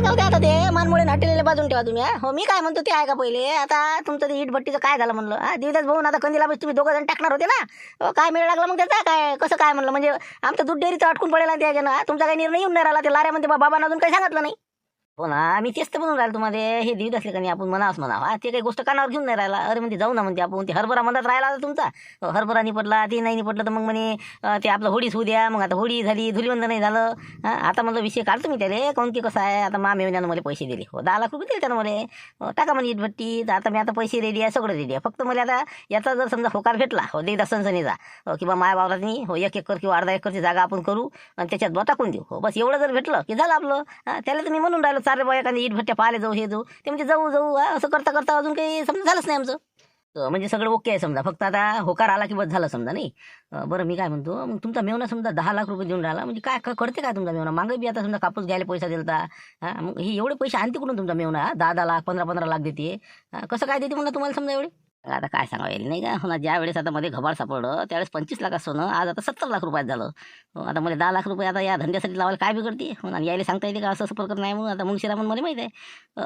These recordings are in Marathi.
जाऊ दे आता ते मानमुळे नाटेलेले बाजून ठेवा तुम्ही. हो मी काय म्हणतो ते आहे का पहिले. आता तुमचं ते इटभट्टीचं काय झालं म्हणलं. देवदास भाऊन आता कंदीला तुम्ही दोघं जण टाकणार होते ना. काय मेळ लागला मग त्याचा काय कसं काय म्हणलं. म्हणजे आमचं दूध डेअरीचं अटकून पडेल ना त्याच्या ना. तुमचा काही निर्णय येऊन नाही राहिला. ते लाऱ्यामध्ये बाबांना अजून काही सांगितलं नाही. हो ना मी तेच तर म्हणून राहिलो तुम्हाला. हे देवीत असले का नाही आपण म्हणावंच म्हणावं. ते काही गोष्ट कानावर घेऊन नाही राहिला. अरे म्हणते जाऊ ना म्हणते आपण. ते हरभरा मधात राहिला होता तुमचा. हरभरा नाही पडला ते नाही पडलं तर मग म्हणे ते आपलं होळीच होऊ द्या. मग आता होळी झाली धुलीवंदन नाही झालं. आता म्हणलं विषय काढतो मी त्याला. काऊन की कसं आहे आता मेवण्यानं मला पैसे दिले. 10 लाख रुपये दिले त्यानं मला. टाका म्हणे इटभट्टी. तर आता मी आता पैसे रेडी आहे सगळं रेडी आहे. फक्त मला आता याचा जर समजा होकार भेटला देवदास सनसनीचा किंवा माया वावरातनी 1 एकर किंवा अर्धा एकरची जागा आपण करू आणि त्याच्यात टाकून देऊ. बस एवढं जर भेटलं की झालं आपलं. त्याला तर मी म्हणून राहिलो चार बाय एखादी इटभट्ट्या पाहायला जाऊ हे जाऊ. ते म्हणजे जाऊ जाऊ असं करता करता अजून काही समजा झालंच नाही आमचं. म्हणजे सगळं ओके आहे समजा. फक्त आता होकार आला की बस झालं समजा नाही. बरं मी काय म्हणतो मग तुमचा मेवना समजा 10 लाख रुपये देऊन राहिला म्हणजे काय करते काय तुमचा मेवना. मागे बी आता समजा कापूस घ्यायला पैसा दिलता. मग हे एवढे पैसे आणते कुठून तुमचा मेवना. 10 लाख 15 लाख देते. कसं काय देते म्हणा तुम्हाला समजा एवढे. आता काय सांगावं येईल नाही का. हो ज्या वेळेस आता मध्ये घबाड सापडलं त्यावेळेस 25 लाख सोनं आज आता 70 लाख रुपयात झालं. आता मला 10 लाख रुपये आता या धंद्यासाठी लावायला काय बिघडते. आणि यायला सांगता येते का असं प्रकार नाही म्हणून. आता मुंशीरामन मला माहिती आहे.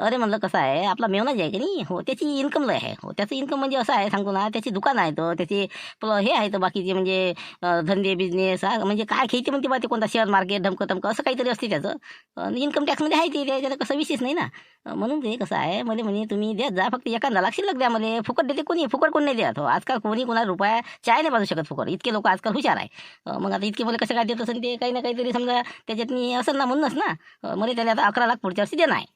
अरे म्हणलं कसं आहे आपला मेवना जे आहे की नाही हो त्याची इन्कम लय आहे. हो त्याचं इन्कम म्हणजे असं आहे सांगतो ना. त्याची दुकान आहे तर त्याची हे आहे तर बाकीचे म्हणजे धंदे बिझनेस म्हणजे काय खेळते म्हणते बा ते कोणता शेअर मार्केट धमकं असं काहीतरी असते त्याचं. इन्कम टॅक्समध्ये आहे ते त्याच्यात कसं विशेष नाही ना. म्हणून ते कसं आहे मला म्हणे तुम्ही द्या जा फक्त 1 लाख शिल्लक द्या मला. फुकट देते कोणी फुकट कोण नाही देत. हो आजकाल कोणी कोणा रुपया चाय नाही बाजू शकत फुकट. इतके लोक आजकाल हुशार आहे. मग आता इतके मला कसं काय देत असेल ते काही ना काहीतरी समजा त्याच्यातनी असं ना म्हणूनच ना. मला त्याला आता 11 लाख पुढच्या वर्षी देणार आहे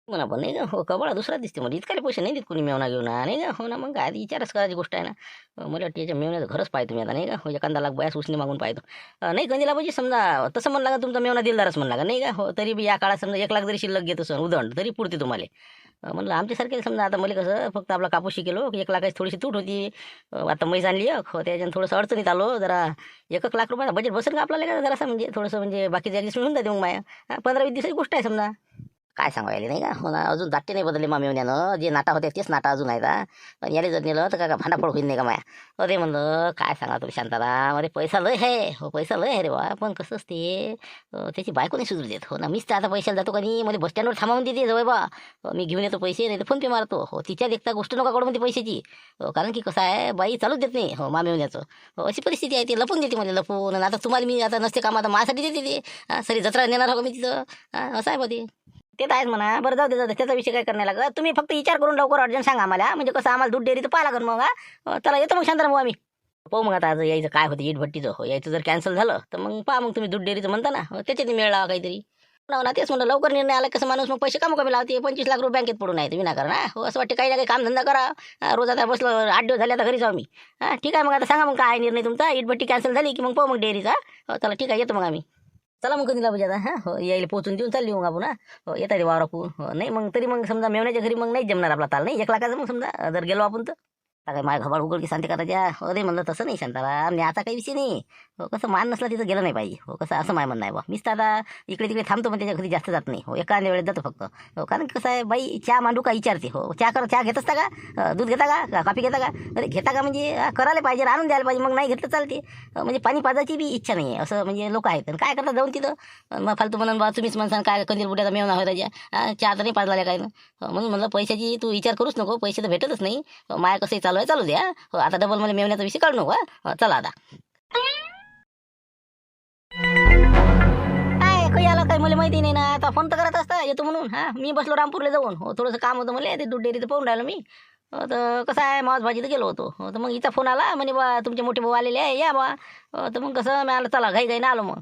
म्हणा. पण नाही का हो कबळा दुसरा दिसते म्हणजे इतकाले पैसे नाही देत कोणी मेवना घेऊन नाही का. हो ना मग काय विचारच करायची गोष्ट आहे ना. मला वाटतं याच्या मेवण्याचं घरच पाहिजे तुम्ही आता नाही का. 1 लाख बयास उसने मागून पाहतो. नाही कंदीला पाहिजे समजा तसं म्हणला का तुमचा मेवना दिलदारच म्हणला का नाही का. हो तरी बी या काळात समजा 1 लाख जरी शिल्लक घेत असं उदंड तरी पुरते तुम्हाला. म्हणलं आमच्यासारखे समजा आता मला कसं फक्त आपला कापूस शिकेलो 1 लाखाची थोडीशी तूट होती. आता म्हैस आणली हो त्याच्यानं थोडंसं अडचणीत आलो जरा. 1 लाख रुपयाचा बजेट बसेल का आपल्याला का जरासं म्हणजे थोडंसं म्हणजे बाकीच्या ॲडजस्टमेंट होऊन जाते मग माया. 15-20 दिवसाची गोष्ट आहे समजा. काय सांगायला नाही का. हो ना अजून दाट्टे नाही बदलले मेवण्यानं. जे नाटा होते तेच नाटा अजून आहेत. पण याला जर नेलं तर काय भांडाफोड होईल नाही का माया. अरे म्हणलं काय सांगा तुम्ही शांताराम. अरे पैसा लय आहे. हो पैसा लय आहे रे बा. पण कसं असते त्याची बायको नाही सुधरू देत. हो ना मीच तर आता पैशाला जातो का नाही मला बस स्टँडवर थांबवून देते जवळ बा. मी घेऊन येतो पैसे नाही तर फोन पे मारतो. हो तिच्या देखता गोष्ट नका करू म्हणते पैशाची. कारण की कसं आहे बाई चालूच देत नाही. हो मेवण्याचं अशी परिस्थिती आहे. ती लपून देते मला लपून. आणि आता तुम्हाला मी आता नसते काम आता माझ्यासाठी देते ते. सरी जत्रा नेणार हो मी तिथं. असं आहे बा ते तर आहेच म्हणा. बरं जाऊ दे त्याचा विषय काय करण्याला लागत. तुम्ही फक्त विचार करून लवकर अर्जंट सांगा आम्हाला. म्हणजे कसं आम्हाला दूध डेअरी तर पाहा लागेल मग. त्याला येतो मग शांताराम भाऊ आम्ही. पाहू मग आता आज यायचं काय होतं इटभट्टीचं. हो यायचं जर कॅन्सल झालं तर मग पहा मग तुम्ही दूध डेअरीचं म्हणता ना त्याच्यात मेळ लावा काहीतरी. ना तेच म्हणलं लवकर निर्णय आला कसं माणूस मग पैसे कमी लावते. 25 लाख रुपये बँकेत पडून आहेत विनाकारण. हो असं वाटतं काही ना काही कामधंदा करा. रोज आता बसलो 8 दिवस झाले आता घरी जाऊ मी. ठीक आहे मग आता सांगा मग काय निर्णय तुमचा. इटभट्टी कॅन्सल झाली की मग पाहू मग डेअरीचा. हो चला ठीक आहे येतो मग आम्ही. चला मग कधीला पाहिजे आता. हो यायला पोचून देऊन चालली मग आपण. हो येता रे वावराकून. हो नाही मग तरी मग समजा मेवण्याच्या घरी मग नाही जमणार आपला ताल नाही 1 लाखाचं. मग समजा जर गेलो आपण तर काय माझ्या घबाड उघड की शांती करायच्या. अरे म्हणलं तसं नाही शांताराम आता काही विषय नाही. हो कसं मान नसला तिथं गेलं नाही पाहिजे. हो कसं असं माय म्हणणं आहे बा. मीच तर आता इकडे तिकडे थांबतो पण त्याच्या घरी जास्त जात नाही. हो एखाद्या वेळेस जातो फक्त. हो कारण कसं आहे बाई चहा मांडू का विचारते. हो चहा घेत असता का दूध घेता का कॉफी घेता का. अरे घेता का म्हणजे करायला पाहिजे आणून द्यायला पाहिजे. मग नाही घेतलं चालते. म्हणजे पाणी पाजायची बी इच्छा नाही आहे असं म्हणजे लोक आहेत. काय करतात जाऊन तिथं मग फालतू म्हणून बा तुम्हीच म्हणसान काय कंदील बुड्याचा मेवना होय त्याच्या. चहा तर नाही पाजला काय ना. म्हणून म्हणलं पैशाची तू विचार करूच नको. पैसे तर भेटतच नाही. माया कसंही चालू आहे चालू द्या. हो आता डबल मला मेवण्याचा विषय काढू नको. चला आता काय काही आला काय मला माहिती नाही ना. आता फोन तर करत असता येतो म्हणून. मी बसलो रामपूरला जाऊन. हो थोडंसं काम होतं मला ते दूध डेअरीचं पाहून राहिलं मी. तर कसं आहे मांस भाजीला गेलो होतो. तर मग हिचा फोन आला म्हणे बा तुमचे मोठे भाऊ आलेले आहे या बा. तर मग कसं मी आलं चला घाई आलो मग.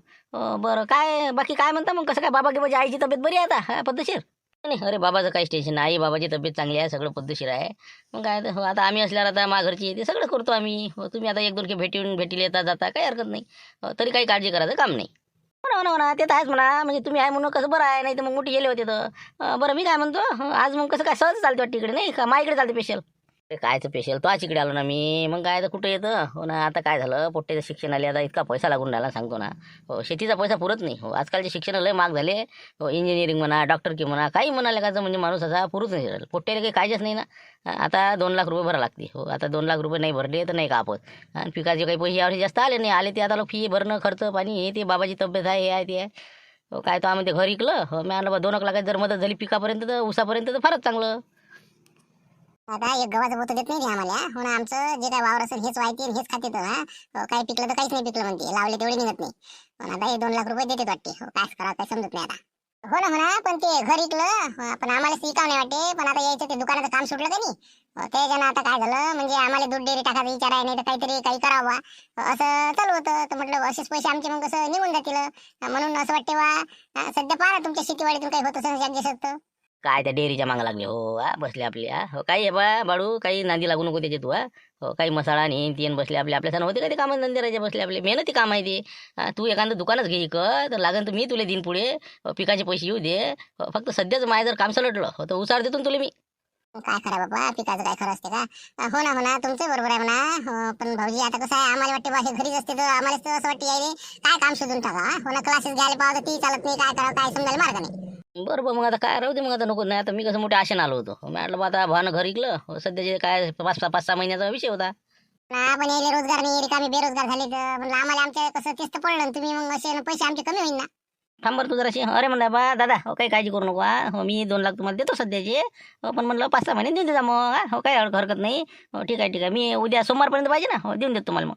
बरं काय बाकी काय म्हणता मग कसं काय बाबा की माझी आईची तब्येत बरी आहे आता पद्धतशीर. नाही अरे बाबाचं काही टेन्शन नाही. बाबाची तब्येत चांगली आहे सगळं पद्धतशीर आहे. मग काय तर आता आम्ही असल्यावर आता माझ्या घरची ते सगळं करतो आम्ही. तुम्ही आता 1-2 भेटीला येता जाता काही हरकत नाही. तरी काही काळजी करायचं काम नाही. हो ना ते तर आहेच म्हणा. म्हणजे तुम्ही आहे म्हणून कसं बरं आहे नाही तर मग मोठी गेले होते तर. बरं मी काय म्हणतो आज मग कसं काय सहज चालते वाटतं इकडे नाही का माझ्याकडे चालते स्पेशल. ते कायचं पेशल तो आज इकडे आलो ना मी, मग काय तर कुठे येतं हो ना. आता काय झालं, पोट्टेचं शिक्षण आले, आता इतका पैसा लागून राहिला सांगतो ना. हो, शेतीचा पैसा पुरत नाही. हो, आजकालचे शिक्षण लय महाग झाले. हो, इंजिनिअरिंग म्हणा, डॉक्टर की म्हणा, काही म्हणाले का म्हणजे माणूस असा पुरूच नाही राहिला. पोट्टेला काही काहीच नाही ना. आता 2 लाख रुपये भरा लागते. हो, आता 2 लाख रुपये नाही भरले तर नाही का आपण. आणि पिकाचे काही पैसे यावर्षी जास्त आले नाही, आले ते आता फी भरणं, खर्च पाणी, हे ते बाबाची तब्येत आहे, हे आहे ते आहे. हो, काय तो आम्ही ते घर इकलं. हो, मी आणलं बा 2 लाखाची जर मदत झाली पिकापर्यंत तर उसापर्यंत तर फारच चांगलं. आता एक गव्हाचं पोतं देत नाही रे आम्हाला. हो ना, आमचं जे काय वावर असेल हेच व्हायचे हेच खाते तर काही पिकलं तर काहीच नाही पिकलं म्हणते, लावले तेवढे निघत नाही. पण आता हे 2 लाख रुपये देते वाटते. हो, काय करा काय समजत नाही आता. हो ना, हो ना, पण ते घर इकलं पण आम्हाला इकाव नाही वाटते. पण आता यायचं ते दुकानाचं काम सुटलं का नाही, ते जण आता काय झालं म्हणजे आम्हाला दूध डेअरी टाकायचा विचार आहे, नाही तर काहीतरी काही करावं असं चालू होतं. तर म्हटलं असेच पैसे आमचे मग कसं निघून जातील. म्हणून असं वाटते वा सध्या पाहा तुमच्या शेतीवाडीतून काही होत असेल ऍडजस्ट. काय त्या डेअरीच्या मागं लागले हो. बसले आपले. हो, काही आहे बा बाळू, काही नांदी लागू नको त्याचे तू. हो, काही मसाला आणि तीन बसले आपले. आपल्या सण होते का ते कामं धंदे राहायचे बसले आपले. मेहनती काम आहे ते. तू एखादं दुकानच घे इकत तर लागन तर मी तुला देईन पुढे. पिकाचे पैसे येऊ दे. फक्त सध्याच माझं जर काम सलटलं हो तर उसार देतो ना तुला मी. काय करा बाबा, पिकाचं काय खरं असते का. हो ना, हो ना, तुमचं बरोबर आहे म्हणा. पण भाऊजी आता कसं आहे, आम्हाला वाटते बा हे घरीच असते तर आम्हाला तर असं वाटते यायले काय काम शोधून टाका. हो ना, क्लासेस घ्यायला पाहतो ती चालत नाही, काय करावं काय समजायला मार्ग नाही. बरोबर, मग आता काय राहू दे, मग आता नको नाही. आता मी कसं मोठ्या आशेनं आलो होतो. मी म्हटलं बा आता भावानं घर इकलं. हो, सध्याचे काय 5-6 महिन्याचा विषय होता. पण यायले रोजगार नाही, रिकामी बेरोजगार झाले तर म्हणलं आम्हाला आमच्या कसं तेच तर पडलं. तुम्ही मग असे पैसे आमचे कमी होईल ना. थांब बरं तू जराशी. अरे म्हणलं बा दादा, हो काही काळजी करू नको. हो, मी 2 लाख तुम्हाला देतो सध्याचे. हो, पण म्हणलं 5-6 महिने देऊन देजा मग. हो, काही हरकत नाही. हो, ठीक आहे ठीक आहे. मी उद्या सोमवारपर्यंत पाहिजे ना. हो, देऊन देतो तुम्हाला मग.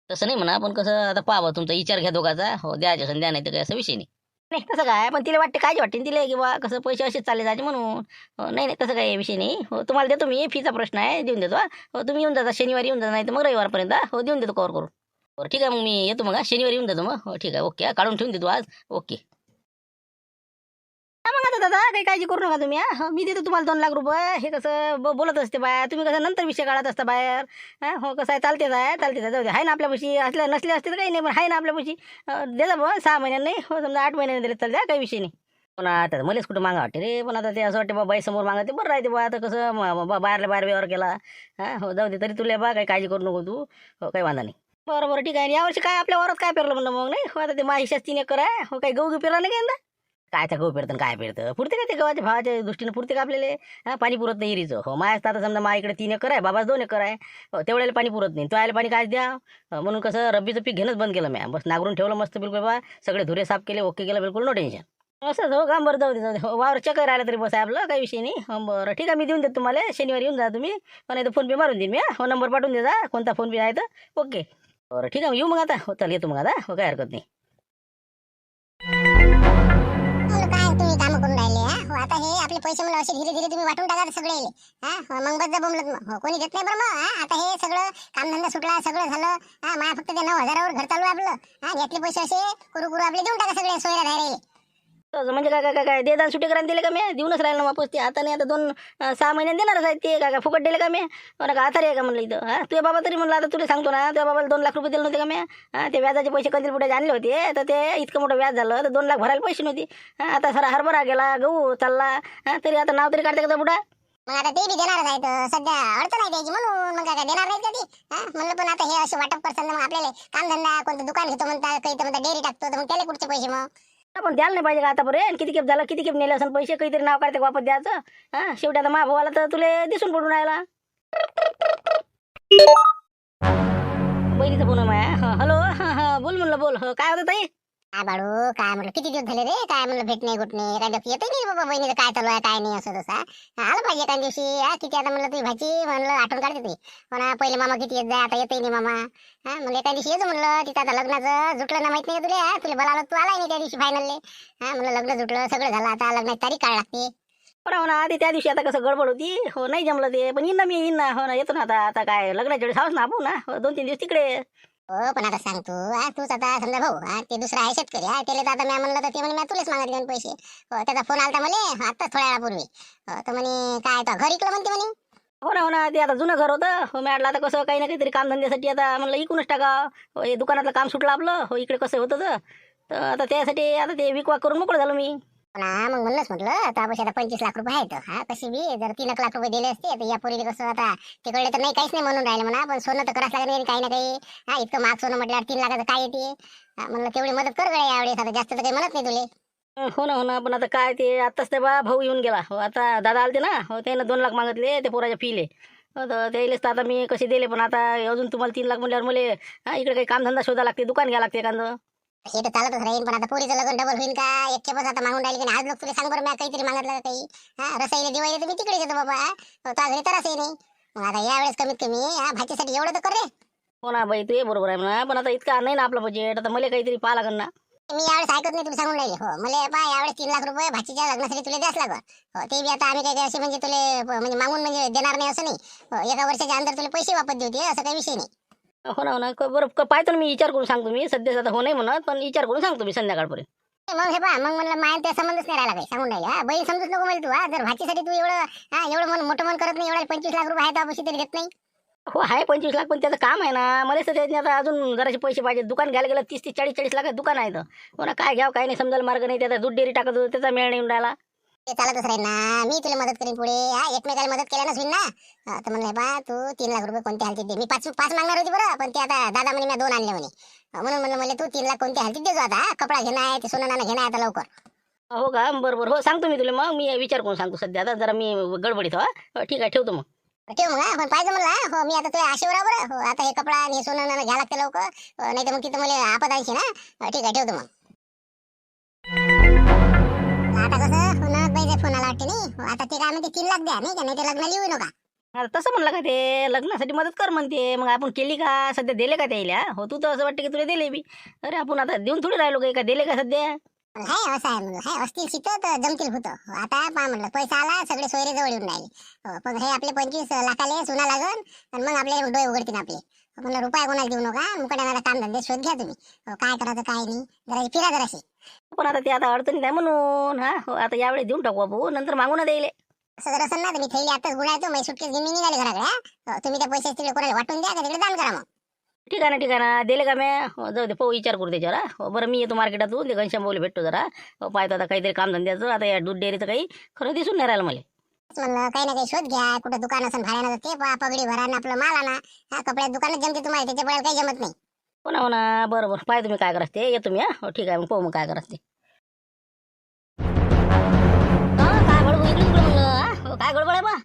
तसं नाही म्हणा, पण कसं आता पाहा तुमचा विचार घ्या दोघाचा. हो, द्यायचं संध्या नाही तर काही असा विषय नाही. नाही तसं काय, पण तिला वाटते काळजी वाटते तिला की बा कसं पैसे असेच चालले जायचे म्हणून. हो, नाही नाही तसं काही विषय नाही. हो, तुम्हाला देतो मी. फीचा प्रश्न आहे, देऊन देतो. हो, तुम्ही येऊन जाता शनिवारी, येऊन जाता नाही तर मग रविवारपर्यंत. हो, देऊन देतो कवर करून. बरं ठीक आहे, मग मी येतो मग. शनिवारी येऊन जातो मग. हो, ठीक आहे, ओके. काढून ठेवून देतो आज. ओके. मग आता दादा काही काळजी करू नका तुम्ही. हो, मी देतो तुम्हाला 2 लाख रुपये. हे कसं बोलत असते बाया, तुम्ही कसं नंतर विषय काढत असता बाहेर. हो, कसं आहे, चालतेच आहे चालतेच आहे. जाऊ दे, आहे ना आपल्यापाशी. असल्या नसले असते तर काही नाही, पण आहे ना आपल्यापाशी. दे जा बुवा 6 महिन्यांनी नाही. हो, समजा 8 महिन्यांनी दिले चालते, काही विषय नाही. पण आता मलाच कुठं मागा वाटते रे. पण आता ते असं वाटते बा बाई समोर मागते बरं राहते बा. आता कसं बाहेरला बाहेर व्यवहार केला. हो, जाऊ दे, तरी तुला बा काही काळजी करू नको तू. हो, काही वांधा नाही. बरं बरं, ठीक आहे. यावर्षी काय आपल्या वावरात काय पेरलं म्हणलं मग. नाही हो, आता ते माझ्या 3 एकर आहे. हो, काही गहू पेरला नाही का. काय त्या गहू पेरतं काय पेरतं पुरते का ते गव्हाच्या भावाच्या दृष्टीने पुरते का आपल्याला. पाणी पुरत नाही इरीचं. हो, माझ्या आता समजा माझ्या इकडे 3 एकर आहे, बाबा 2 एकर आहे. हो, तेवढ्याला पाणी पुरत नाही. तो यायला पाणी काय द्या. म्हणून कसं रब्बीचं पीक घेणंच बंद केलं मी. बस नागरून ठेवलं मस्त बिलकुल बा. सगळे धुरे साफ केले, ओके केलं, बिलकुल नो टेन्शन. असंच हो का. बरं, जाऊ दे जाऊ दे. हो, वावर चक्कर राहिला तरी बस आहे आपलं, काही विषय नाही. हो, बरं ठीक आहे, मी देऊन देतो तुम्हाला. शनिवारी येऊन जा तुम्ही. पण इथं फोन पे मारून देईन मी. हो, नंबर पाठवून दे जा, कोणता फोन पे आहे तर. ओके, बरं ठीक आहे, येऊ मग आता. हो, चल येतो मग आता. हो, काही हरकत नाही. म्हणलं काय तुम्ही काम करून राहिले. हो, आता हे आपले पैसे मला असे धीरे धीरे तुम्ही वाटून टाका सगळे. मग बस बोंबलत मग. हो, कोणी देत नाही बरं मग. आता हे सगळं कामधंदा सुटला, सगळं झालं. मला फक्त त्या 9,000वर घर चालू आहे आपलं. यातले पैसे असे करू करू आपले देऊन टाका सगळे सोयरा राहिले. तसं म्हणजे काय काय काय काय देदान सुटे करायला दिले का मी. देऊनच राहिलं ना वापस ते. आता नाही, आता 6 महिन्यात देणारच आहेत ते. काय काय फुकट दिले का मी. मला का आता रे का म्हणलं इथं. तुझ्या बाबा तरी म्हणलं, आता तुला सांगतो ना, तुझ्या बाबाला 2 लाख रुपये दिले नव्हते का मी. ते व्याजाचे पैसे कंदील पुढे आणले होते, तर ते इतकं मोठं व्याज झालं तर 2 लाख भरायला पैसे नव्हते. आता सारा हरभरा गेला, गहू चालला. तरी आता नाव तरी काढते का बुडा. मग आता ते बी देणारच आहेत. सध्या अडचण आहे त्याची म्हणून मग काय देणार नाहीत का ती. म्हणलं पण आता हे असे वाटप करताना मग आपल्याला कामधंदा कोणतं दुकान घेतो म्हणता, काही तर म्हणता डेअरी टाकतो, तर मग त्याला कुठचे पैसे मग. पण द्यायला नाही पाहिजे का आतापर्यंत. किती खेप झालं, किती खेप नेले असं पैसे. काहीतरी नाव काढते वापस द्यायचं. शेवटी आता भावाला तर तुला दिसून पडून राहिला. बहिणीचा फोन आहे. हॅलो, हां हां, बोल म्हणलं बोल. काय होतं ताई. बाळू काय म्हणलं किती दिवस झाले रे, काय म्हणलं भेट नाही गुट नाही, एखाद्या दिवशी येतही नाही बाबा बहिणीचं काय चालू आहे काय नाही असं तसं. आलं पाहिजे एखाद्या दिवशी. किती आता म्हणलं तुझी भाची म्हणलं आठवण काढते ती. म्हणा पहिले मामा किती येत जाय, आता येतही नाही मामा. म्हणलं एका दिवशी येतो म्हणलं. तिथं आता लग्नाचं जुटलं ना माहित नाही का तुला. तुला बोलावलं तू आलाय नाही त्या दिवशी फायनलले. म्हणलं लग्न जुटलं सगळं झालं, आता लग्नाची तारीख काढ लागते. हो ना, ते त्या दिवशी आता कसं गडबड होती. हो, नाही जमलं ते. पण येईन ना मी, येईन ना. हो ना, येतो ना आता. आता काय लग्नाच्या वेळेस हाऊस ना आपण ना. 2-3 दिवस तिकडे. हो, पण आता सांग तूच आता समजा भाऊ. ते दुसरा आहे शेतकरी. त्याला तर आता मी म्हणलं तर ते म्हणे मी तुलाच मागितले पैसे. हो, त्याचा फोन आलता मला आता थोड्या वेळापूर्वी. तर म्हणे काय तर घर इकलं म्हणते म्हणे. हो ना, ते आता जुनं घर होतं. हो, मी म्हटलं आता कसं काही ना काहीतरी कामधंद्यासाठी आता म्हणलं इकूनच टाका. हो, हे दुकानातलं काम सुटलं आपलं. हो, इकडे कसं होतं तर आता त्यासाठी आता ते विकवाक करून मोकळं झालो मी. ना मग म्हणलंच म्हटलं आता पैसे आता 25 लाख रुपये आहेत. हा कशी बी जर 3 लाख रुपये दिले असते तर या पोरीने कसं आता तिकडे तर नाही काहीच नाही म्हणून राहिलं म्हणा, पण सोनं तर करावंच लागेल काही ना काही. हा इतकं महाग सोनं म्हटल्यावर 3 लाखाचं काय येते. म्हणलं तेवढी मदत कर गड्या यावेळेस, आता जास्त तर काही म्हणत नाही तुले. हो ना हो ना, पण आता काय ते आत्ताच ते बा भाऊ येऊन गेला. हो आता दादा आलते ना, हो त्यानं 2 लाख मागितले ते पोराच्या फीले. हो तर त्यालेच तर आता मी कसे दिले, पण आता अजून तुम्हाला 3 लाख म्हणल्यावर मला इकडे काही कामधंदा शोधा लागते, दुकान घ्या लागते एखादं. हे तर चालतच राहील, पण आता पोरीचं लग्न डबल होईल का एकटे बस आता मागून राहिले की नाही. आज लोक तुला सांग बरं, मी काहीतरी मागितलं का काही. हा रसाईला दिवाळी तर मी तिकडे येतो बाबा. हो तर घरी तरच नाही. मग आता यावेळेस कमीत कमी भाजीसाठी एवढं तर कर रे. हो ना बाई, तू ये बरोबर आहे म्हणा, पण आता इतका नाही ना आपलं बजेट, आता मला काहीतरी पाहा लागेल ना. मी यावेळेस ऐकत नाही, तुम्ही सांगून राहिले. हो मला पहा यावेळेस 3 लाख रुपये भाचीच्या लग्नासाठी तुला द्यास लागल. हो ते बी आता आम्ही काही असे म्हणजे तुले म्हणजे मागून म्हणजे देणार नाही असं नाही. हो एका वर्षाच्या अंदर तुला पैसे वापस देऊ असं काही विषय नाही. हो ना हो ना, बरं पाहतो ना मी, विचार करून सांगतो मी. सध्या आता हो नाही म्हणत, पण विचार करून सांगतो मी संध्याकाळपर्यंत. मग हे पहा, मग म्हणलं मायन त्या संबंधच नाही राहिला काही सांगून राहिले. हा बहीण समजूच नको मला तू. हा जर भाचीसाठी तू एवढं मन मोठं मन करत नाही, एवढ्या 25 लाख रुपये आहेत पैसे तरी देत नाही. हो आहे 25 लाख, पण त्याचं काम आहे ना. मला तर त्याने आता अजून जराचे पैसे पाहिजे. दुकान घ्यायला गेलं 30 ते 40 लाख दुकान आहे. तर हो ना, काय घ्यावं काय नाही समजायला मार्ग नाही. त्याचा दूध डेअरी टाकत होतो, त्याचा मेळ नाही येऊन राहिला. ते चालतच राहील ना, मी तुला मदत करीन पुढे. हा एकमेकाला मदत केल्यानंच होईल ना. तर म्हणलं बा तू 3 लाख रुपये कोणत्या हालतीत दे. मी पाच पाच मागणार होती बरं, पण ते आता दादा म्हणे मी 2 आणले म्हणे. म्हणून म्हणलं मला तू 3 लाख कोणत्या हालतीत देतो. आता कपडा घेणं आहे, ते सोनं नाणं घेणं आहे आता लवकर. हो का, बरोबर. हो सांगतो मी तुला, मग मी विचार करून सांगतो. सध्या आता जरा मी गडबडीत. हो ठीक आहे, ठेवतो मग. ठेव मग. पण पाहिजे म्हणलं. हो मी आता तुझ्या आशेवर बरं. हो आता हे कपडा आणि हे सोनं नाणं घ्या लागते लवकर. नाही तर मग तिथं मला आपत आणशी ना. ठीक आहे ठेवतो मग. आता कसं होणार पाहिजे फोनाला वाटते नाही. आता ते काय म्हणते 3 लाख द्या नाही का, नाही ते लग्नाला येऊ नका. आता तसं म्हणलं का, ते लग्नासाठी मदत कर म्हणते. मग आपण केली का सध्या, दिले का त्याला? हो तू तर असं वाटतं की तुला दिले बी. अरे आपण आता देऊन थोडी राहिलो काही, का दिले का सध्या? हाय असं आहे म्हणलं. हाय असतील शिकत तर जमतील होतं. आता पहा म्हणलं पैसा आला सगळे सोयरे जवळ येऊन राहिले. हो पण हे आपले 25 लाखाले सुना लागन आणि मग आपले डोळे उघडतील आपले. म्हणलं रुपया कोणाला देऊ नका, मुकड्याला काम धंदे शोध घ्या तुम्ही. हो, काय करायचं काय नाही, जरा फिरा जराशी. पण आता ते आता अडचणीत आहे म्हणून. हा हो, आता यावेळी देऊन टाकू आपण, नंतर मागून द्यायले. असं जर असेल ना तर मी थैली आताच गुणायचो, माझी सुटकेस घेऊन मी निघाले घराकडे. तुम्ही त्या पैसे तिकडे कोणाला वाटून द्या, का तिकडे दान करा मग. ठीक आहे ना ठीक आहे ना, दिले का मी? हो जाऊ दे, पाहू विचार करू त्याच्यावर. हो बरं, मी येतो मार्केटातून, ते घनश्याम भेटतो जरा. हो पाहतो आता काहीतरी काम धंद्याचं. आता या दूध डेअरीचं काही खरं दिसून नाही राहिलं मला. म्हणलं काही ना काही शोध घ्या, कुठं दुकान असेल भाड्यानं ते पहा, पगडी भरा आणि आपलं माल आणा. हा कपड्यात दुकानात जमते तुम्हाला, त्याच्या काही जमत नाही. हो ना बरं बरं, पाय तुम्ही काय करायचं ते. येतो मी. हो ठीक आहे, मग पाहू मग काय करायचं ते. काय गडबड इकडे तिकडे म्हणलं. हो काय गडबड आहे बा?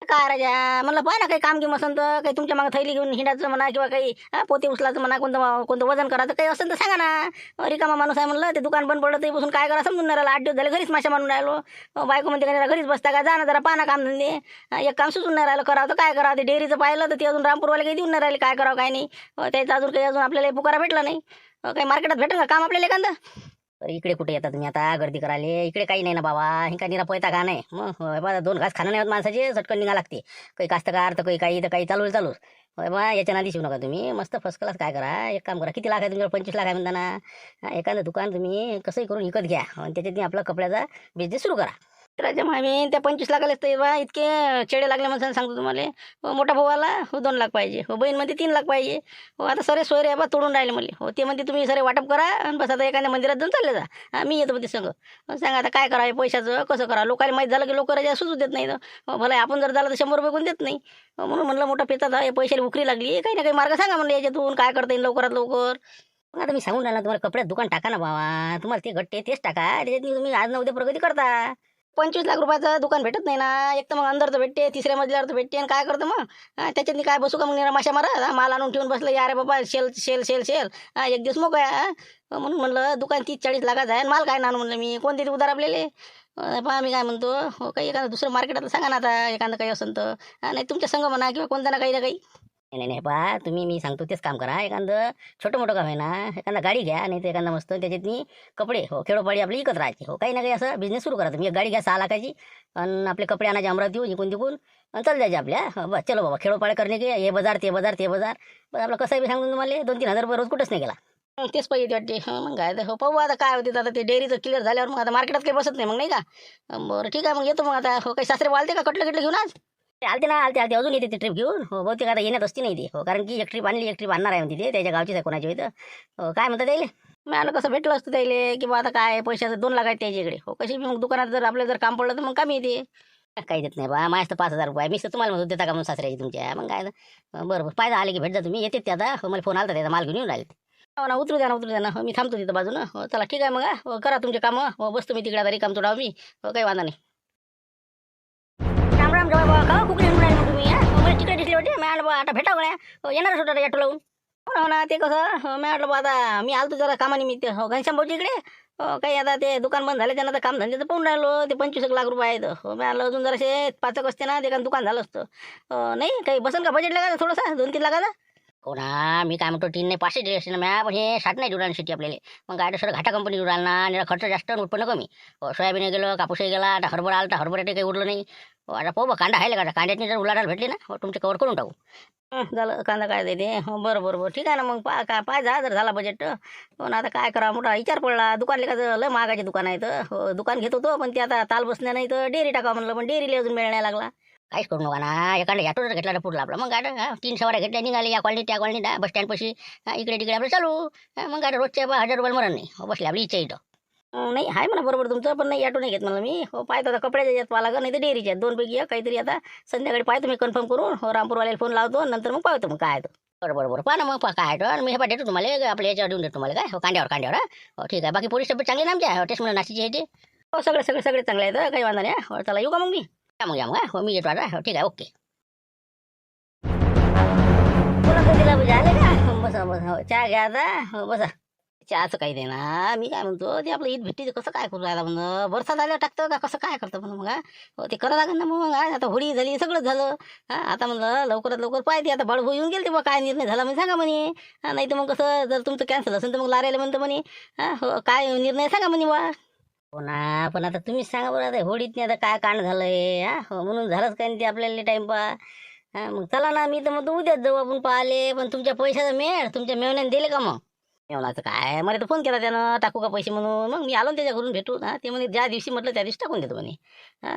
काय राजा म्हणलं, पाय ना काही काम की मसन तर काही तुमच्या मागे थैली घेऊन हिंडायचं म्हणा, किंवा काही पोते उचलायचं म्हणा, कोणतं कोणतं वजन करायचं काही असेल तर सांगा ना. रिकामा माणूस आहे म्हणलं, ते दुकान बंद पडलं, ते बसून काय करा समजून नाही राहिलं. 8 दिवस झाले घरीच माशा मारून राहिलो. बायको म्हणते का घरीच बसता का, जा ना जरा पाना काम धंदे. एक काम सुचून नाही राहिलं करावं तर काय करावं. ते डेअरीचं पाहिलं तर ते अजून रामपूरवाले काही देऊन नाही राहिले, काय करावं काय नाही. त्याचं अजून काही आपल्याला पुकारा भेटला नाही. काही मार्केटात भेटेल का काम आपल्याला एखादं? तर इकडे कुठे येता तुम्ही आता गर्दी करायला? इकडे काही नाही ना बाबा, हे काय निरा पैता का नाही. मग होय बा, 2 घास खाणं नाही होत माणसाचे, झटकन निघा लागते. काही कास्तकार तर काही तर काही चालू होय बा, याच्या नादी शिवू नका तुम्ही. मस्त फर्स्ट क्लास काय करा, एक काम करा. किती लाख आहे तुमच्याकडे? 25 लाख आहे म्हणता ना. एखादं दुकान तुम्ही कसंही करून विकत घ्या आणि त्याच्यात आपला कपड्याचा बिझनेस सुरू करा. राजा मामी त्या 25 लाखाला तर बा इतके चेडे लागले म्हणून सांगतो तुम्हाला. हो मोठा भाऊ आला, हो 2 लाख पाहिजे. हो बहीण म्हणते 3 लाख पाहिजे. हो आता सरे सोयरे आहे बा तोडून राहिले मला. हो ते म्हणते तुम्ही सरे वाटप करा आणि बस आता एखाद्या मंदिरात जाऊन चालले जा. मी येतो ते संग. सांगा आता काय करावं पैशाचं, कसं करा. लोकांना माहीत झालं की लोक राजा सुचू देत नाही. भला आपण जर झालं तर 100 रुपये कोण देत नाही. म्हणून म्हणलं मोठा पेचात आहे, पैशाला उकरी लागली. काही ना काही मार्ग सांगा म्हणलं याच्यातून, काय करता येईल लवकरात लवकर. आता मी सांगून राहिला तुम्हाला, कपड्यात दुकान टाका ना बाबा. तुम्हाला ते घट्टे तेच टाका, त्याच्यात तुम्ही आज ना उद्या प्रगती करता. 25 लाख रुपयाचं दुकान भेटत नाही ना. एक तर मग अंदर तर भेटते, 3ऱ्या मजल्यावर तर भेटते. आणि काय करतं मग त्याच्यातनी काय बसू का मग माशा मारा. माल आणून ठेवून बसलं या रे बाबा, शेल शेल शेल शेल. एक दिवस मोकळा. म्हणून म्हणलं दुकान 30-40 लाखाचं आहे, माल काय ना म्हणलं मी कोणते ते उधार आपलेले. पहा मी काय म्हणतो, हो काही एखादं दुसरं मार्केटात सांगा ना आता, एखादं काही असेल तर. नाही तुमच्या संघ म्हणा किंवा कोणता ना काही. नाही पहा तुम्ही, मी सांगतो तेच काम करा. एखादं छोटं मोठं काम आहे ना, एखादा गाडी घ्या, नाही तर एखादा मस्त त्याच्यातनी कपडे हो खेळोपाडी आपली विकत राहायचे. हो काही ना काही असं बिझनेस सुरू करा तुम्ही. एक गाडी घ्या 6 लाखाची आणि आपले कपडे आणायचे अमरावती येऊन इकून तिकून आणि चाल जायचे आपल्या. बस चलो बाबा, खेळोपाळे करणे की हे बाजार ते बाजार ते बाजार. बस आपलं कसं बी सांगून तुम्हाला 2-3 हजार रुपये रोज कुठंच नाही गेला. तेच पाहिजे वाटते. मग काय हो पाहू आता काय होते. आता ते डेअरीचं क्लिअर झाल्यावर मग आता मार्केटात काही बसत नाही मग, नाही का. बरं ठीक आहे मग येतो मग आता. हो काही सासरे वालते का कटलं घेऊन आज? आलते ना, आलते अजून येते ते ट्रिप घेऊन. हो बहुतेक आता येण्यात असते नाही ते. हो कारण की एक ट्रिप आणली, एक ट्रिप आणणार आहे म्हणते ते, त्याच्या गावचीच आहे कोणाची होतं. हो काय म्हणतात त्याला. मला कसं भेटलं असतं त्याले की बा आता काय पैशाचं 2 लाख आहेत त्याच्याकडे हो, कशी मग दुकानात जर आपल्याला जर काम पडलं तर मग कामी येते. काही देत नाही बा, माझं तर 5,000 रुपये मीच तर तुम्हाला म्हणतो देता का म्हणून सासऱ्याची तुमच्या, मग काय तर. बरं बरं पाहिजे आले की भेट जा तुम्ही, येते ते आता हो, मला फोन आला त्याचा माल घेऊन येऊन राहिले. हो ना, उतरू द्या ना उतरू द्या ना, हो, मी थांबतो तिथं बाजूनं. हो चला ठीक आहे मग हो, करा तुमचे कामं हो, बसतो मी तिकडे आता रिकाम तोडावं मी हो, काही वांधा नाही. राम राम जवळ बा का कुकडे येऊन राहिले मग तुम्ही हो, मला तिकडे दिसले होते मी बा आता भेटावं गड्या हो, येणारच होता ॲटो लावून. हो ना ते कसं मी म्हटलं बा आता मी आलतो जरा कामानिमित्त हो घनश्याम भाऊच्या इकडे. काही आता ते दुकान बंद झाले त्यांना आता काम धंद्याचं पाहून राहिलो, ते 25 लाख रुपये आहेत हो, मी आलो अजून जरासे 5 असते ना ते कारण दुकान झालं असतं. नाही काही बसन का बजेट लागा थोडंसं 2-3 लाखाचा. हो ना मी काय म्हणतो 3 नाही 500 दिले असते ना म्या, पण हे 60 नाही देऊ शेती आपल्याला. मग काय सर घाटा कंपनी देऊ राहिला ना, आणि याला खर्च जास्त आणि उत्पन्न कमी. हो सोयाबीन गेलं कापूसही गेला, आता हरभरा आला तर हरभऱ्यात काही उरलं नाही. हो आता पाहू बा कांदा आहे का, कांद्याची जर उलाढाल भेटली ना हो तुमचे कवर करून टाकू. झालं कांदा काय देते हो, बरं बरं बरं ठीक आहे ना मग काय पाय जा जर झाला बजेट. हो ना आता काय करा मोठा विचार पडला, दुकान का लय महागाचे दुकान आहे तर हो, दुकान घेत होतो पण ते आता ताल बसल्या नाही तर डेअरी टाका म्हणलं, पण डेअरीला अजून मिळण्या लागला. काहीच करू नका ना, एखादा ॲटो जर घेतला तर पुढला आपला मग गाड्या 3 सवाऱ्या घेतल्या निघाले या कॉलनी त्या कॉलनी बस स्टँड पशी इकडे तिकडे आपलं चालू. मग गाड्या रोजच्या 1000 रुपये मरण नाही हो, बसले आपली इच्छा इथं. नाही आहे म्हणा बरोबर तुमचं, पण नाही ॲटो नाही घेत मला मी हो, पाहतो आता कपड्याच्या यात पाला नाही तर डेअरीच्या 2 पैकी काहीतरी आता संध्याकाळी पाहतो मी कन्फर्म करून हो, रामपूरवाल्याला फोन लावतो नंतर मग पाहतो मग काय आहे तर. बरं बरं बरं पहा ना मग पहा काय आहे मी हे पा देतो तुम्हाला आपल्या याच्यावर देऊन देतो तुम्हाला काय हो, कांद्यावर हो ठीक आहे. बाकी पोलीस तब्येत चांगली ना आमच्या टेस्ट म्हणून नाशिकची आहे ते हो, सगळे सगळे सगळे चांगले आहेत काही वांधा नाही हो, चला येऊ का मग मी या मग हो मी येतो आता हो ठीक आहे ओके. कोणाचं दिला म्हणजे आले का हो, बसा बसा हो, चहा घ्या आता हो बसा. चहाचं काही नाही ना, मी काय म्हणतो ते आपलं ईद भेटीचं कसं काय करू राहिला म्हणून, बरसात आल्यावर टाकतं का कसं काय करतं म्हणून मग हो ते करा लागेल ना मग आता होळी झाली सगळं झालं. आता म्हणलं लवकरात लवकर पाहिजे आता बळभू येऊन गेले ते बा काय निर्णय झाला म्हणजे सांगा म्हणे. नाही तर मग कसं जर तुमचं कॅन्सल असेल तर मग लारायला म्हणतं म्हणे. हो काय निर्णय सांगा म्हणे बा. हो ना पण आता तुम्हीच सांगा बरं आता होळीत नाही आता काय कांड झालंय हो, म्हणून झालंच काय नाही ते आपल्याला टाइमपा. मग चला ना मी तर मग उद्याच जाऊ आपण पाहिले, पण तुमच्या पैशाचा मेळ तुमच्या मेवण्याने दिले का मग. जेवणाचं काय मला तर फोन केला त्यानं टाकू का पैसे म्हणून, मग मी आलो ना त्याच्या घरून भेटून. ते म्हणे ज्या दिवशी म्हटलं त्या दिवशी टाकून देतो म्हणे.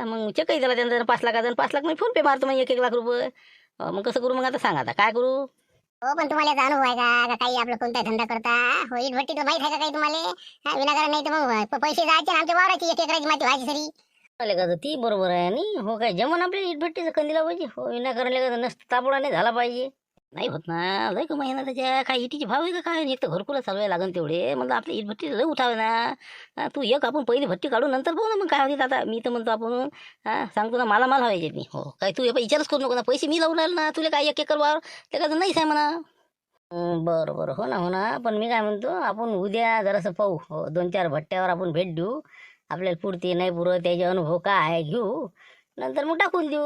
मग चेकही दिला त्यानं 5 लाखाचा, 5 लाख मी फोन पे मारतो मग 1-1 लाख रुपये. मग कसं करू मग आता सांगा आता काय करू. हो पण तुम्हाला याचा अनुभव आहे का काही आपलं कोणता धंदा करता हो, इट भट्टी तर माहित आहे का काही तुम्हाला विनाकारण नाही तर मग पैसे जायचे आणि आमच्या वावराची 1 एकराची माती व्हायची सरी. आले का तर ती बरोबर आहे नी हो, काय जमन आपल्याला इटभट्टीचं कंदीला पाहिजे हो, विनाकारण का नसतं ताबडा नाही झाला पाहिजे. नाही होत ना लय कमाई ना त्याच्या, काय इटीचे भाव आहे का काय, एक तर घरकुला चालवायला लागन तेवढे म्हणलं आपली इटभट्टी लय उठावे ना. तू एक आपण पहिली भट्टी काढू नंतर बघू ना मग काय होते आता, मी तर म्हणतो आपण सांगतो ना मला व्हायचे मी हो, काय तू विचारच करू नको ना, पैसे मी लावून राहिलो ना तुला काय 1 एकर वावर ते का नाहीच आहे म्हणा. बरं बरं हो ना पण मी काय म्हणतो आपण उद्या जरासं पाहू हो, 2-4 भट्ट्यावर आपण भेट देऊ, आपल्याला पुरते नाही पुरत त्याचे अनुभव काय आहे घेऊ, नंतर मग टाकून देऊ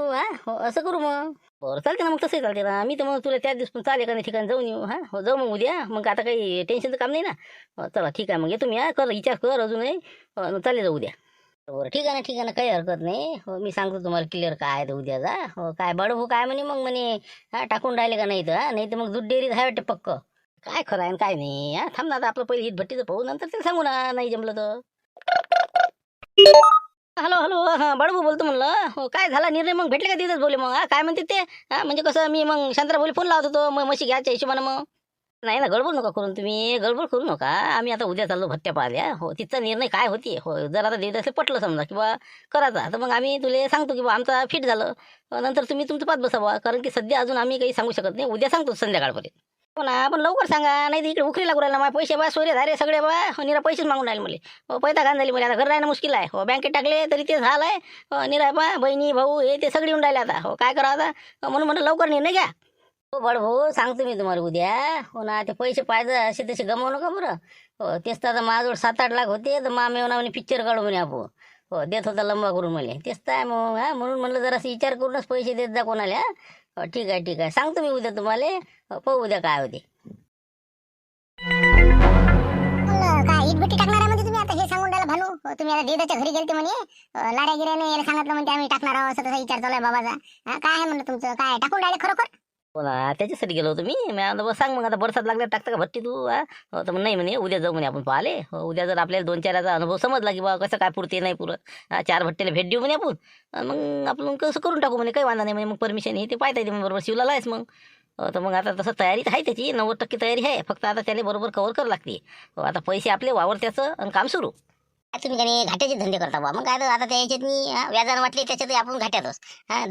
हो असं करू मग. बरं चालते ना मग तसंही चालते ना, मी तर मग तुला त्याच दिवस पण चालेल का नाही ठिकाणी जाऊन येऊ हो जाऊ मग उद्या, मग आता काही टेन्शनचं काम नाही ना. चला ठीक आहे मग येतो मी कर विचार कर अजूनही चालेल जाऊ उद्या. बरं ठीक आहे ना काही हरकत नाही हो, मी सांगतो तुम्हाला क्लिअर काय आहे ते उद्या जा हो. काय बडभू काय म्हणे मग म्हणे टाकून राहिले का नाही तर नाही तर मग दूध डेअरीत आहे वाटते पक्क. काय खरं आहे काय नाही थांब ना आता आपलं पहिले ईद भट्टीचं पाहू नंतर ते सांगू ना नाही जमलं तर. हॅलो हॅलो हां बडबू बोलतो म्हणलं हो, काय झाला निर्णय मग भेटले का तिथंच बोले मग काय म्हणते ते म्हणजे कसं मी मग शांतराभाऊला फोन लावत होतो मग म्हशी घ्यायच्या हिशोबानं मग. नाही ना गडबड नका करून तुम्ही, गडबड करू नका. आम्ही आता उद्या चाललो भट्ट्या पाहिल्या हो, तिचा निर्णय काय होती हो, जर आता देवदासला पटलं समजा किंवा करायचा तर मग आम्ही तुला सांगतो की बा आमचा फिट झालं नंतर तुम्ही तुमचं पाच बसावा, कारण की सध्या अजून आम्ही काही सांगू शकत नाही, उद्या सांगतो संध्याकाळपर्यंत. हो ना पण लवकर सांगा नाही तर इकडे उखरी लागू राहिला माझे पैसे बा सोयरे धारे सगळे बा निरा पैसेच मागून राहिले मला हो, पैसा घाण झाली मला आता घर राहणं मुश्किल आहे हो, बँकेत टाकले तरी ते झालं आहे हो, निरा बा बहिणी भाऊ हे ते सगळे येऊन राहिले आता हो, काय करावं आता म्हणून म्हणलं लवकर निर्णय घ्या हो. बड भाऊ सांगतो मी तुम्हाला उद्या हो ना, ते पैसे पाहिजे असे तसे गमावू नका बरं हो. तेच तर आता माझ्याजवळ 7-8 लाख होते तर मेवना म्हणे पिक्चर काढू म्हणे आपण हो, देत होता लंबा करून मला तेच तर आहे मग म्हणून म्हणलं जरा विचार करूनच पैसे देत जा कोणाला हो. ठीक आहे सांगतो मी उद्या तुम्हाला हो, पाहू उद्या काय होते. म्हणलं काय इट भट्टी टाकणार आहे म्हणजे तुम्ही आता हे सांगून राहिला भानू हो, तुम्ही आता देदाच्या घरी गेलते म्हणे लाड्या गिऱ्याने याला सांगितलं म्हणते आम्ही टाकणार आहोत असं तसा विचार चालू आहे बाबाचा. काय आहे म्हणलं तुमचं काय टाकून राहिले खरोखर. हो ना त्याच्यासाठी गेलो होतो मी म्हणलं बस सांग मग आता बरसात लागल्या टाकता का भट्टी तू हो, तर मग नाही म्हणे उद्या जाऊ म्हणे आपण पाहिले हो. उद्या जर आपल्याला 2-4 अनुभव समजला की बा कसं काय पुरते नाही पुरत 4 भट्टीला भेट देऊ म्हणे आपण मग आपण कसं करून टाकू म्हणे काही वांधा नाही म्हणे, मग परमिशन हे ते पाहता येते बरोबर शिवला आहेस मग तर मग आता तसं तयारी तर आहे त्याची 90% तयारी आहे. फक्त आता त्याला बरोबर कव्हर करावं लागते. आता पैसे आपले वावर त्याचं आणि काम सुरू. तुम्ही काही घाट्याचे धंदे करता बा. मग काय तर आता त्या याच्यात मी व्याजानं वाटले त्याच्यातही आपण घाट्यातच.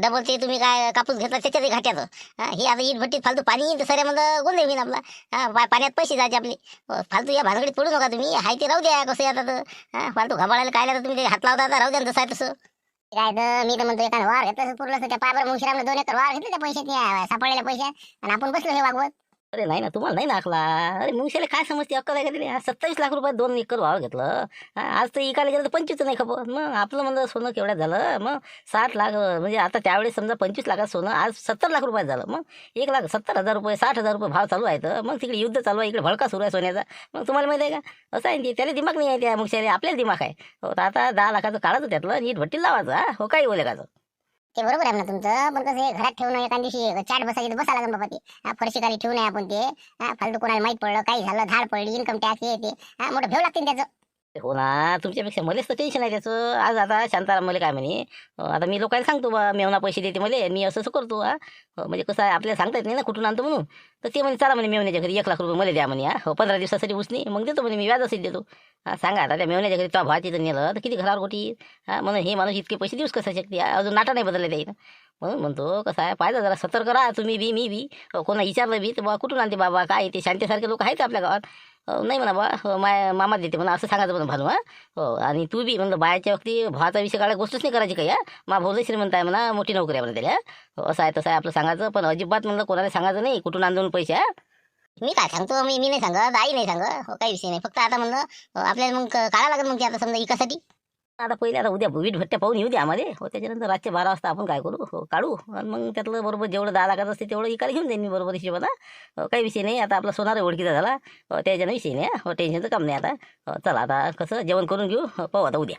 डबल ते तुम्ही काय कापूस घेतला त्याच्यातही घाट्यातच. हे आता इट भट्टीत फालतू पाणी येईल तर सऱ्यामध्ये गोंधळ होईल आपला. पाण्यात पैसे जायचे आपले. फालतू या भानगडीत पडू नका तुम्ही. हाय ते राहू द्या कसं आता तर. फालतू घाबाळायला काय तर तुम्ही ते हात लावता आता राहू द्या ना, जसं आहे तसं. काय तर मी तर म्हणतो एखादं वावर घेतलं पुरलं त्या पायावर मुशिरामने 2 एकर वावर घेतलं त्या पैशात सापडलेल्या पैशात आणि आपण बसलो हे वागवत. अरे नाही ना, तुम्हाला नाही नाकला. अरे मुंगशाला काय समजते, अक्कल आहे का तिने? 27 लाख रुपये 2 एकर वावर घेतलं. आज तर इकायला गेलं तर 25 नाही खपत. मग आपलं म्हणलं सोनं केवढ्यात झालं? मग 60 लाख, म्हणजे आता त्यावेळेस समजा 25 लाखात सोनं आज 70 लाख रुपयात झालं. मग 1,70,000 रुपये 60,000 रुपये भाव चालू आहे. तर मग तिकडे युद्ध चालू आहे, इकडे भडका सुरू आहे सोन्याचा. मग तुम्हाला माहिती आहे का असं आहे ते, त्याला दिमाग नाही आहे त्या मुंगशाला. आपल्याला दिमाग आहे. हो तर आता 10 लाखाचं काढायचं त्यातलं नीट भट्टीला लावायचं. हो काही बोले का? ते बरोबर आहे ना तुमचं, पण कसं घरात ठेवणं एका दिवशी चाट बसायची तर बसा लागेल बाबा ते. फरशी खाली ठेवू नये आपण ते. फालतू कोणाला माहित पडलं काही झालं धाड पडली इन्कम टॅक्स येते मोठं भेव लागते त्याचं. हो ना, तुमच्यापेक्षा मलाच तर टेन्शन आहे त्याचं. आज आता शांताराम मला काय म्हणे, आता मी लोकांना सांगतो बा मेवना पैसे देते मला, मी असं असं करतो. म्हणजे कसं आहे आपल्याला सांगता येत नाही ना कुठून आणतो म्हणून. तर ते म्हणे चला म्हणे मेवण्याच्या घरी 1 लाख रुपये मला द्या म्हणे. 15 दिवसासाठी उसने मग देतो म्हणे, मी व्याज असेल देतो. सांगा आता त्या मेवण्याच्या घरी तो भावाची तर नेलं तर किती घरावर गोटी. म्हणून हे माणूस इतके पैसे देऊच कसा शकते? अजून नाटा नाही बदलले त्याईनं. म्हणून म्हणतो कसं आहे पाहिजे जरा सतर्क राहा तुम्ही बी मी बी. कोणा विचारलं बी तर बा कुठून आणते बाबा काय ते शांतीसारखे लोक आहेत आपल्या गावात. नाही म्हणा बा माय मामा देते म्हणा असं सांगायचं म्हणून भानू. हो आणि तू बी म्हणलं बायाच्या वक्ती भावाचा विषय काढायला गोष्टच नाही करायची काही. मा भाऊ श्रीमंत आहे म्हणा, मोठी नोकरी आहे म्हणा त्याला. असं आहे तसं आहे आपलं सांगायचं, पण अजिबात म्हणलं कोणाला सांगायचं नाही कुठून आणून पैसे. मी काय सांगतो, मी नाही सांगत, आई नाही सांगत, काही विषय नाही. फक्त आता म्हणलं आपल्याला मग काढा लागेल मग ते आता समजा इकासाठी. आता पहिले आता उद्या वीट भट्ट्या पाहून येऊ द्या आम्हाला. हो त्याच्यानंतर रातचे 12 वाजता आपण काय करू, हो काढू. आणि मग त्यातलं बरोबर जेवढं 10 लाखाचं असते तेवढं इकायला घेऊन जाईन मी बरोबर हिशोबाला. काही विषय नाही. आता आपला सोनार ओळखीचा झाला. त्याच्यानं विषय नाही. हो टेन्शनचं काम नाही आता. चला आता कसं जेवण करून घेऊ. पाहू आता उद्या.